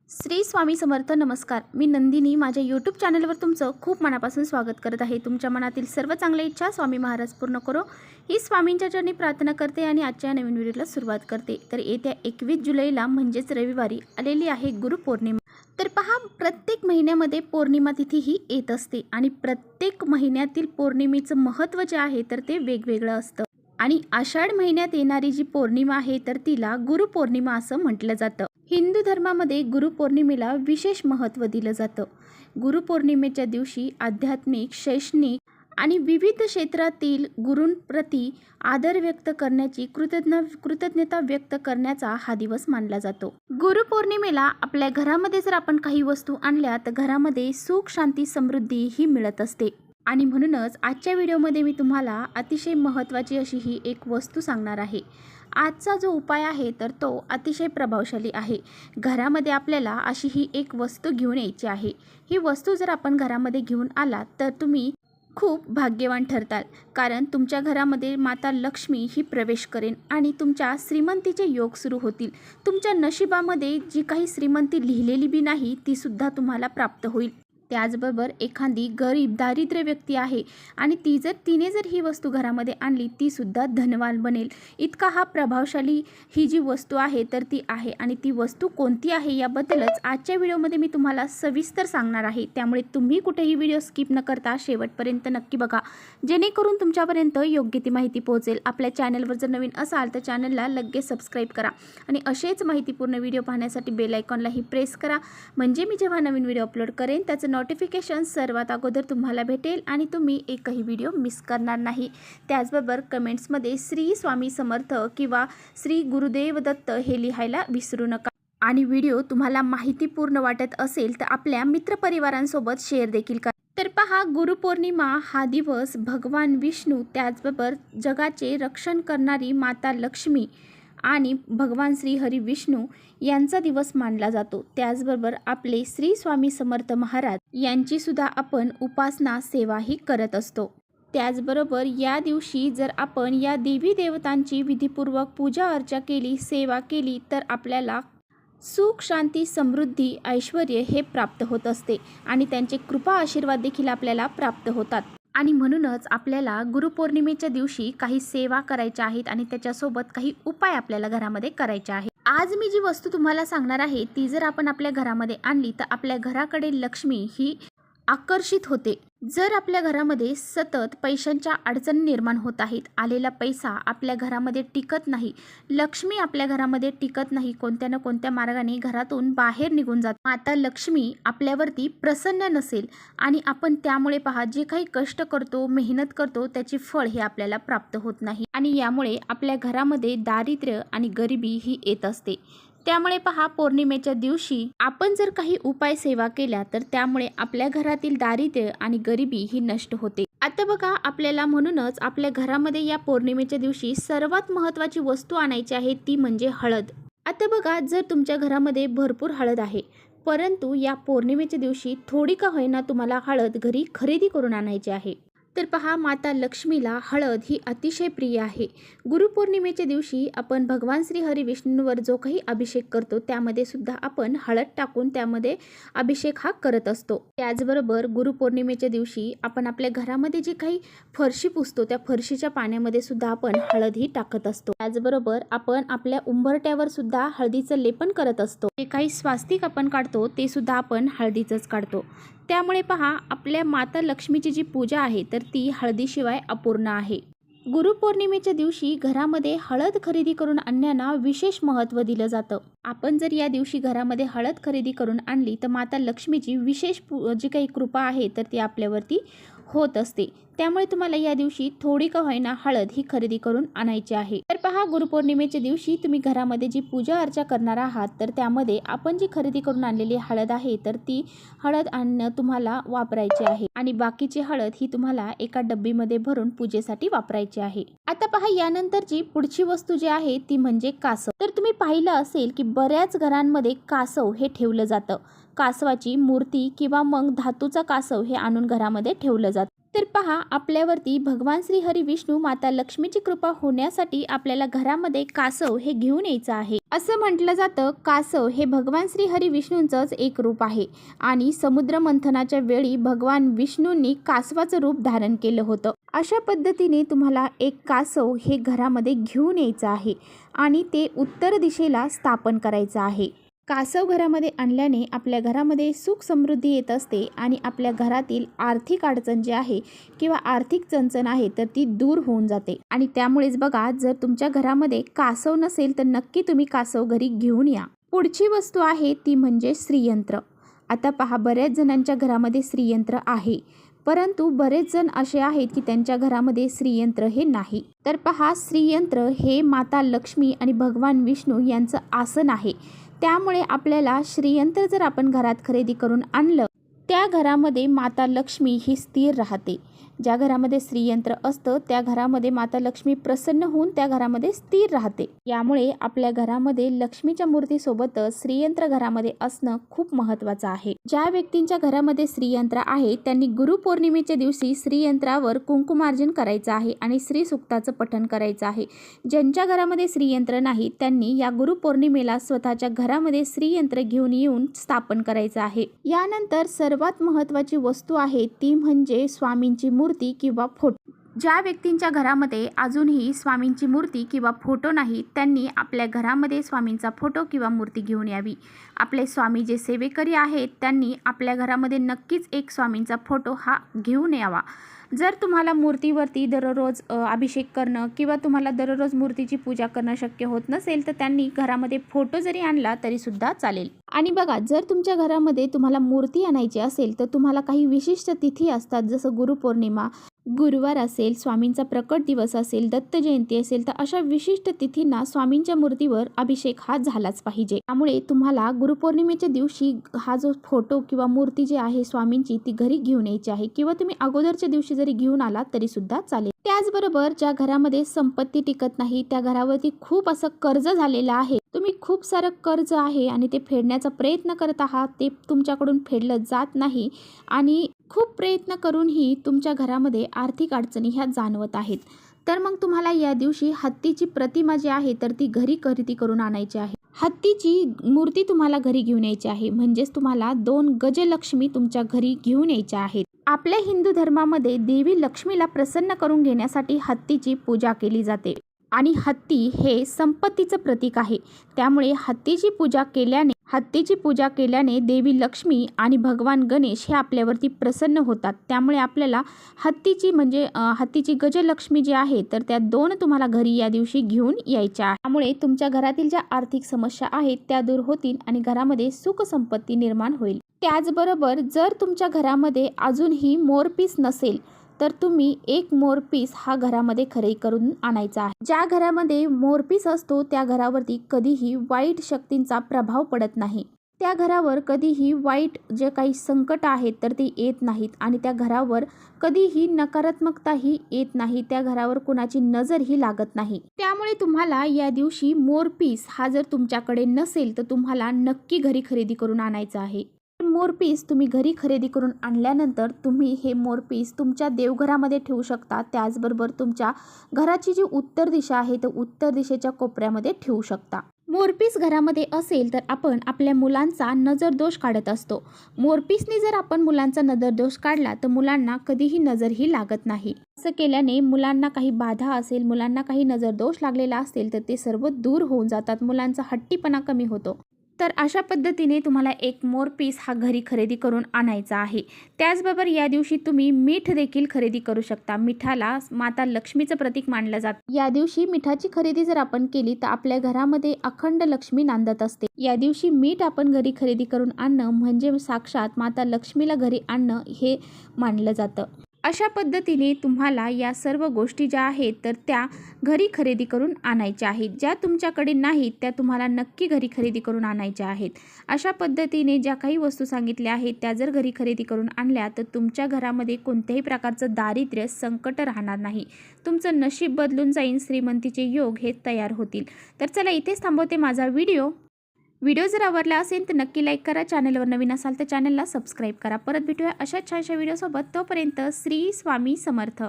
श्री स्वामी समर्थ. नमस्कार. मी नंदिनी माझ्या यूट्यूब चॅनलवर तुमचं खूप मनापासून स्वागत करत आहे. तुमच्या मनातील सर्व चांगल्या इच्छा स्वामी महाराज पूर्ण करो ही स्वामींच्या चरणी प्रार्थना करते आणि आजच्या नवीन व्हिडिओला सुरुवात करते. तर येत्या 21 जुलैला म्हणजेच रविवारी आलेली आहे गुरुपौर्णिमा. तर पहा, प्रत्येक महिन्यामध्ये पौर्णिमा तिथी ही येत असते आणि प्रत्येक महिन्यातील पौर्णिमेचं महत्त्व जे आहे तर ते वेगवेगळं असतं. आणि आषाढ महिन्यात येणारी जी पौर्णिमा आहे तर तिला गुरुपौर्णिमा असं म्हटलं जातं. हिंदू धर्मामध्ये गुरुपौर्णिमेला विशेष महत्त्व दिलं जातं. गुरुपौर्णिमेच्या दिवशी आध्यात्मिक, शैक्षणिक आणि विविध क्षेत्रातील गुरूंप्रती आदर व्यक्त करण्याची कृतज्ञता व्यक्त करण्याचा हा दिवस मानला जातो. गुरुपौर्णिमेला आपल्या घरामध्ये जर आपण काही वस्तू आणल्या तर घरामध्ये सुख, शांती, समृद्धी ही मिळत असते. आणि म्हणूनच आजच्या व्हिडिओमध्ये मी तुम्हाला अतिशय महत्त्वाची अशी ही एक वस्तू सांगणार आहे. आजचा जो उपाय आहे तर तो अतिशय प्रभावशाली आहे. घरामध्ये आपल्याला अशी ही एक वस्तू घेऊन यायची आहे. ही वस्तू जर आपण घरामध्ये घेऊन आलात तर तुम्ही खूप भाग्यवान ठरताल, कारण तुमच्या घरामध्ये माता लक्ष्मी ही प्रवेश करेन आणि तुमच्या श्रीमंतीचे योग सुरू होतील. तुमच्या नशिबामध्ये जी काही श्रीमंती लिहिलेली बी नाही ती सुद्धा तुम्हाला प्राप्त होईल. त्याचबरोबर एखादी गरीब दारिद्र्य व्यक्ती आहे आणि तिने जर ही वस्तू घरामध्ये आणली ती सुद्धा धनवान बनेल. इतका हा प्रभावशाली ही जी वस्तू आहे तर ती आहे. आणि ती वस्तू कोणती आहे याबद्दलच आजच्या व्हिडिओमध्ये मी तुम्हाला सविस्तर सांगणार आहे. त्यामुळे तुम्ही कुठेही व्हिडिओ स्किप न करता शेवटपर्यंत नक्की बघा, जेणेकरून तुमच्यापर्यंत योग्य ती माहिती पोहोचेल. आपल्या चॅनलवर जर नवीन असाल तर चॅनलला लगेच सबस्क्राईब करा आणि असेच माहितीपूर्ण व्हिडिओ पाहण्यासाठी बेल आयकॉनलाही प्रेस करा, म्हणजे मी जेव्हा नवीन व्हिडिओ अपलोड करेन त्याचं नोटिफिकेशन सर्वात अगोदर तुम्हाला भेटेल आणि तुम्ही एकही व्हिडिओ मिस करणार नाही. त्याचबरोबर कमेंट्समध्ये श्री स्वामी समर्थ किंवा श्री गुरुदेव दत्त हे लिहायला विसरू नका. आणि व्हिडिओ तुम्हाला माहितीपूर्ण वाटत असेल तर आपल्या मित्रपरिवारांसोबत शेअर देखील करा. तर पहा, गुरुपौर्णिमा हा दिवस भगवान विष्णू, त्याचबरोबर जगाचे रक्षण करणारी माता लक्ष्मी आणि भगवान श्री हरी विष्णू यांचा दिवस मानला जातो. त्याचबरोबर आपले श्री स्वामी समर्थ महाराज यांची सुद्धा आपण उपासना सेवाही करत असतो. त्याचबरोबर या दिवशी जर आपण या देवी देवतांची विधिपूर्वक पूजा अर्चा केली, सेवा केली तर आपल्याला सुख, शांती, समृद्धी, ऐश्वर हे प्राप्त होत असते आणि त्यांचे कृपा आशीर्वाद देखील आपल्याला प्राप्त होतात. आणि म्हणूनच आपल्याला गुरुपौर्णिमेच्या दिवशी काही सेवा करायच्या आहेत आणि त्याच्यासोबत काही उपाय आपल्याला घरामध्ये करायचे आहेत. आज मी जी वस्तू तुम्हाला सांगणार आहे ती जर आपण आपल्या घरामध्ये आणली तर आपल्या घराकडे लक्ष्मी ही आकर्षित होते. जर आपल्या घरामध्ये सतत पैशांच्या अडचणी निर्माण होत आहेत, आलेला पैसा आपल्या घरामध्ये टिकत नाही, लक्ष्मी आपल्या घरामध्ये टिकत नाही, कोणत्या ना कोणत्या मार्गाने घरातून बाहेर निघून जात, माता लक्ष्मी आपल्यावरती प्रसन्न नसेल आणि आपण त्यामुळे पहा जे काही कष्ट करतो, मेहनत करतो त्याची फळ हे आपल्याला प्राप्त होत नाही आणि यामुळे आपल्या घरामध्ये दारिद्र्य आणि गरिबी ही येत असते. त्यामुळे पहा, पौर्णिमेच्या दिवशी आपण जर काही उपाय सेवा केल्या तर त्यामुळे आपल्या घरातील दारिद्र्य आणि गरिबी ही नष्ट होते. आता बघा, आपल्याला म्हणूनच आपल्या घरामध्ये या पौर्णिमेच्या दिवशी सर्वात महत्त्वाची वस्तू आणायची आहे ती म्हणजे हळद. आता बघा, जर तुमच्या घरामध्ये भरपूर हळद आहे परंतु या पौर्णिमेच्या दिवशी थोडी का होईना तुम्हाला हळद घरी खरेदी करून आणायची आहे. तर पहा, माता लक्ष्मीला हळद ही अतिशय प्रिय आहे. गुरुपौर्णिमेच्या दिवशी आपण भगवान श्री हरी विष्णूवर जो काही अभिषेक करतो त्यामध्ये सुद्धा आपण हळद टाकून त्यामध्ये अभिषेक हा करत असतो. त्याचबरोबर गुरुपौर्णिमेच्या दिवशी आपण आपल्या घरामध्ये जी काही फरशी पुसतो त्या फरशीच्या पाण्यामध्ये सुद्धा आपण हळद ही टाकत असतो. त्याचबरोबर आपण आपल्या उंबरट्यावर सुद्धा हळदीचं लेपन करत असतो. जे काही स्वास्तिक आपण काढतो ते सुद्धा आपण हळदीचंच काढतो. त्यामुळे पहा, आपल्या माता लक्ष्मीची जी पूजा आहे तर ती हळदीशिवाय अपूर्ण आहे. गुरुपौर्णिमेच्या दिवशी घरामध्ये हळद खरेदी करून आणण्याला विशेष महत्त्व दिलं जातं. आपण जर या दिवशी घरामध्ये हळद खरेदी करून आणली तर माता लक्ष्मीची विशेष जी काही कृपा आहे तर ती आपल्यावरती होत असते. त्यामुळे तुम्हाला या दिवशी थोडी का होईना हळद ही खरेदी करून आणायची आहे. तर पहा, गुरुपौर्णिमेच्या दिवशी तुम्ही घरामध्ये जी पूजा अर्चा करणार आहात तर त्यामध्ये आपण जी खरेदी करून आणलेली हळद आहे तर ती हळद तुम्हाला वापरायची आहे आणि बाकीची हळद ही तुम्हाला एका डब्बीमध्ये भरून पूजेसाठी वापरायची आहे. आता पहा, यानंतरची पुढची वस्तू जी आहे ती म्हणजे कासव. तर तुम्ही पाहिलं असेल की बऱ्याच घरांमध्ये कासव हे ठेवलं जातं. कासवाची मूर्ती किंवा मग धातूचा कासव हे आणून घरामध्ये ठेवलं जातं. तर पहा, आपल्यावरती भगवान श्री हरी विष्णू माता लक्ष्मीची कृपा होण्यासाठी आपल्याला घरामध्ये कासव हे घेऊन यायचं आहे. असं म्हटलं जातं, कासव हे भगवान श्री हरी विष्णूंचंच एक रूप आहे आणि समुद्र मंथनाच्या वेळी भगवान विष्णूंनी कासवाचं रूप धारण केलं होतं. अशा पद्धतीने तुम्हाला एक कासव हे घरामध्ये घेऊन यायचं आहे आणि ते उत्तर दिशेला स्थापन करायचं आहे. कासव घरामध्ये आणल्याने आपल्या घरामध्ये सुख समृद्धी येत असते आणि आपल्या घरातील आर्थिक अडचण जी आहे किंवा आर्थिक चणचण आहे तर ती दूर होऊन जाते. आणि त्यामुळेच बघा, जर तुमच्या घरामध्ये कासव नसेल तर नक्की तुम्ही कासव घरी घेऊन या. पुढची वस्तू आहे ती म्हणजे श्रीयंत्र. आता पहा, बऱ्याच जणांच्या घरामध्ये श्रीयंत्र आहे, परंतु बरेच जण असे आहेत की त्यांच्या घरामध्ये श्रीयंत्र हे नाही. तर पहा, श्रीयंत्र हे माता लक्ष्मी आणि भगवान विष्णू यांचं आसन आहे. त्यामुळे आपल्याला श्रीयंत्र जर आपण घरात खरेदी करून आणलं, त्या घरामध्ये माता लक्ष्मी ही स्थिर राहते. ज्या घरामध्ये श्रीयंत्र असतं त्या घरामध्ये माता लक्ष्मी प्रसन्न होऊन त्या घरामध्ये स्थिर राहते. यामुळे आपल्या घरामध्ये लक्ष्मीच्या मूर्तीसोबतच श्रीयंत्र घरामध्ये असणं खूप महत्त्वाचं आहे. ज्या व्यक्तींच्या घरामध्ये श्रीयंत्र आहे त्यांनी गुरुपौर्णिमेच्या दिवशी श्रीयंत्रावर कुंकुमार्जन करायचं आहे आणि श्री सुक्ताचं पठण करायचं आहे. ज्यांच्या घरामध्ये श्रीयंत्र नाही त्यांनी या गुरुपौर्णिमेला स्वतःच्या घरामध्ये श्रीयंत्र घेऊन येऊन स्थापन करायचं आहे. यानंतर सर्वात महत्त्वाची वस्तू आहे ती म्हणजे स्वामींची मूर्ती किंवा फोटो. ज्या व्यक्तींच्या घरामध्ये अजूनही स्वामींची मूर्ती किंवा फोटो नाही त्यांनी आपल्या घरामध्ये स्वामींचा फोटो किंवा मूर्ती घेऊन यावी. आपले स्वामी जे सेवेकरी आहेत त्यांनी आपल्या घरामध्ये नक्कीच एक स्वामींचा फोटो हा घेऊन यावा. जर तुम्हाला मूर्तीवरती दररोज अभिषेक करणं किंवा तुम्हाला दररोज मूर्तीची पूजा करणं शक्य होत नसेल तर त्यांनी घरामध्ये फोटो जरी आणला तरी सुद्धा चालेल. आणि बघा, जर तुमच्या घरामध्ये तुम्हाला मूर्ती आणायची असेल तर तुम्हाला काही विशिष्ट तिथी असतात, जसं गुरुपौर्णिमा, गुरुवार असेल, स्वामींचा प्रकट दिवस असेल, दत्त जयंती असेल, तर अशा विशिष्ट तिथींना स्वामींच्या मूर्तीवर अभिषेक हा झालाच पाहिजे. त्यामुळे तुम्हाला गुरुपौर्णिमेच्या दिवशी हा जो फोटो किंवा मूर्ती जी आहे स्वामींची ती घरी घेऊन यायची आहे किंवा तुम्ही अगोदरच्या दिवशी जरी घेऊन आला तरी सुद्धा चालेल. त्याचबरोबर ज्या घरामध्ये संपत्ती टिकत नाही, त्या घरावरती खूप असं कर्ज झालेलं आहे, तुम्ही खूप सारं कर्ज आहे आणि ते फेडण्याचा प्रयत्न करत आहात, ते तुमच्याकडून फेडलं जात नाही आणि खूप प्रयत्न करूनही तुमच्या घरामध्ये आर्थिक अडचणी ह्या जाणवत आहेत, तर मग तुम्हाला या दिवशी हत्तीची प्रतिमा जी आहे तर ती घरी खरेदी करून आणायची आहे. हत्तीची मूर्ती तुम्हाला घरी घेऊन यायची आहे. म्हणजेच तुम्हाला 2 गजलक्ष्मी तुमच्या घरी घेऊन यायच्या आहेत. आपल्या हिंदू धर्मामध्ये देवी लक्ष्मीला प्रसन्न करून घेण्यासाठी हत्तीची पूजा केली जाते आणि हत्ती हे संपत्तीचं प्रतीक आहे. त्यामुळे हत्तीची पूजा केल्याने देवी लक्ष्मी आणि भगवान गणेश हे आपल्यावरती प्रसन्न होतात. त्यामुळे आपल्याला हत्तीची गजलक्ष्मी जी आहे तर त्या 2 तुम्हाला घरी या दिवशी घेऊन यायच्या आहे. त्यामुळे तुमच्या घरातील ज्या आर्थिक समस्या आहेत त्या दूर होतील आणि घरामध्ये सुख संपत्ती निर्माण होईल. त्याचबरोबर जर तुमच्या घरामध्ये अजूनही मोरपीस नसेल तर तुम्ही एक मोरपीस हा घरामध्ये खरेदी करून आणायचा आहे. ज्या घरामध्ये मोरपीस असतो त्या घरावरती कधीही वाईट शक्तींचा प्रभाव पडत नाही. त्या घरावर कधीही वाईट जे काही संकट आहेत तर ते येत नाहीत आणि त्या घरावर कधीही नकारात्मकताही येत नाही. त्या घरावर कुणाची नजरही लागत नाही. त्यामुळे तुम्हाला या दिवशी मोरपीस हा जर तुमच्याकडे नसेल तर तुम्हाला नक्की घरी खरेदी करून आणायचा आहे. मोरपीस तुम्ही घरी खरेदी करून आणल्यानंतर तुम्ही हे मोरपीस तुमच्या देवघरामध्ये ठेवू शकता. त्याचबरोबर तुमच्या घराची जी उत्तर दिशा आहे तर उत्तर दिशेच्या कोपऱ्यामध्ये ठेवू शकता. मोरपीस घरामध्ये असेल तर आपण आपल्या मुलांचा नजरदोष काढत असतो. मोरपीसने जर आपण मुलांचा नजरदोष काढला तर मुलांना कधीही नजरही लागत नाही. असं केल्याने मुलांना काही बाधा असेल, मुलांना काही नजरदोष लागलेला असेल तर ते सर्व दूर होऊन जातात. मुलांचा हट्टीपणा कमी होतो. तर अशा पद्धतीने तुम्हाला एक मोरपीस हा घरी खरेदी करून आणायचा आहे. त्याचबरोबर या दिवशी तुम्ही मीठ देखील खरेदी करू शकता. मिठाला माता लक्ष्मीचं प्रतीक मानलं जातं. या दिवशी मिठाची खरेदी जर आपण केली तर आपल्या घरामध्ये अखंड लक्ष्मी नांदत असते. या दिवशी मीठ आपण घरी खरेदी करून आणणं म्हणजे साक्षात माता लक्ष्मीला घरी आणणं हे मानलं जातं. अशा पद्धतीने तुम्हाला या सर्व गोष्टी ज्या आहेत तर त्या घरी खरेदी करून आणायच्या आहेत. ज्या तुमच्याकडे नाहीत त्या तुम्हाला नक्की घरी खरेदी करून आणायच्या आहेत. अशा पद्धतीने ज्या काही वस्तू सांगितल्या आहेत त्या जर घरी खरेदी करून आणल्या तर तुमच्या घरामध्ये कोणत्याही प्रकारचं दारिद्र्य संकट राहणार नाही. तुमचं नशीब बदलून जाईन, श्रीमंतीचे योग हे तयार होतील. तर चला इथेच थांबवते माझा व्हिडिओ. व्हिडिओ जर आवडला असेल तर नक्की लाईक करा. चॅनलवर नवीन असाल तर चॅनलला सबस्क्राईब करा. परत भेटूया अशा छानशा व्हिडिओसोबत. तोपर्यंत श्री स्वामी समर्थ.